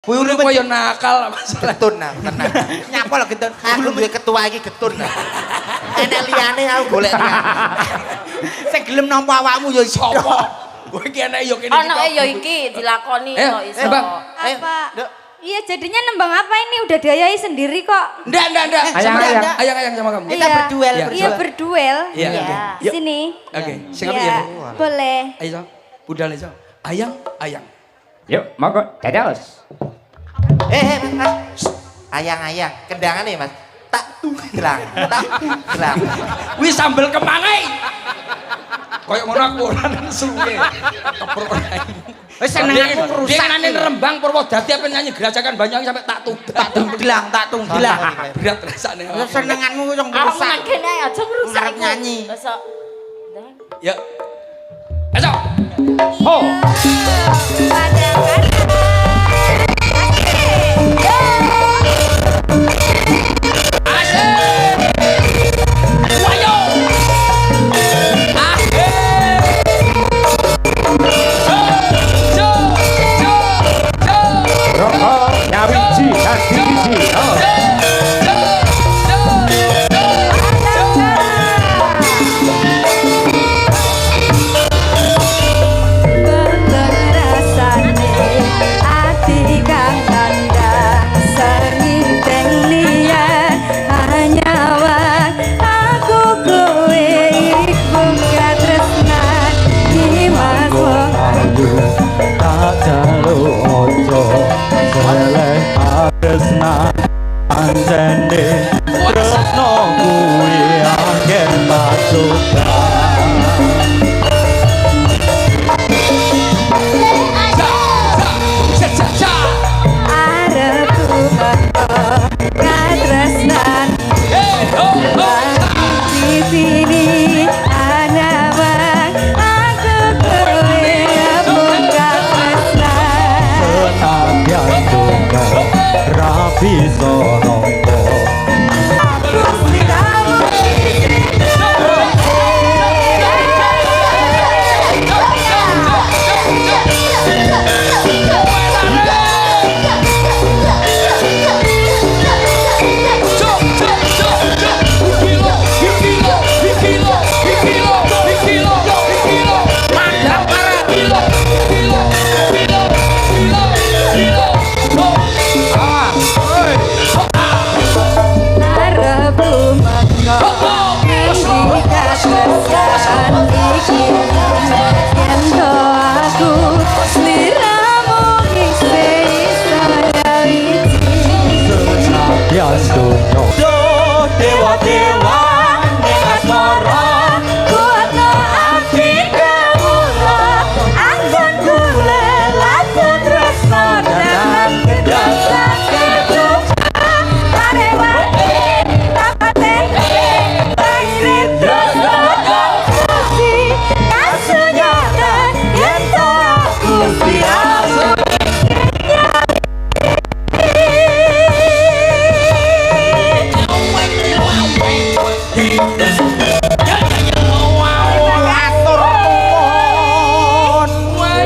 Kuwi urip koyo nakal masalah. Getun nah, tenang. Nyapa lho getun. Aku duwe ketua iki getun nah. Enek liyane aku golek liyane. Sing gelem nampa awakmu ya sapa? Kowe iki enek yo kene iki. Anake ya iki dilakoni kok iso. Bang. Apa? Iya jadinya nembang apa ini udah diayai sendiri kok. Ndak. Ayang sama kamu. Kita berduel. Iya berduel. Iya. Yuk. Sini. Oke, sing apa ya? Boleh. Ayo, budal iso. Ayang. Yuk, monggo dados. Mas. Ayang-ayang, kendangan nih mas. Tak gelang. Wis sambel kemangai. Koyo ngono aku ora suwe. Keprok. Wis senenganku rusak. Denganane Rembang Purwodadi apa nyanyi gerajakan Banyuwangi sampai tak tunggelang. Berat rasane. Senenganmu yang Aku rusak. nang kene aja ngrusak Ngarep nyanyi. Besok. Yuk. Ayo. Ho. Rokok nyawiji dan divisi. Anjene tresno kuwi agen pasukan Arepku katresnan di sini ana wang aku kowe buka tresnan senadyan tunggal ra bisa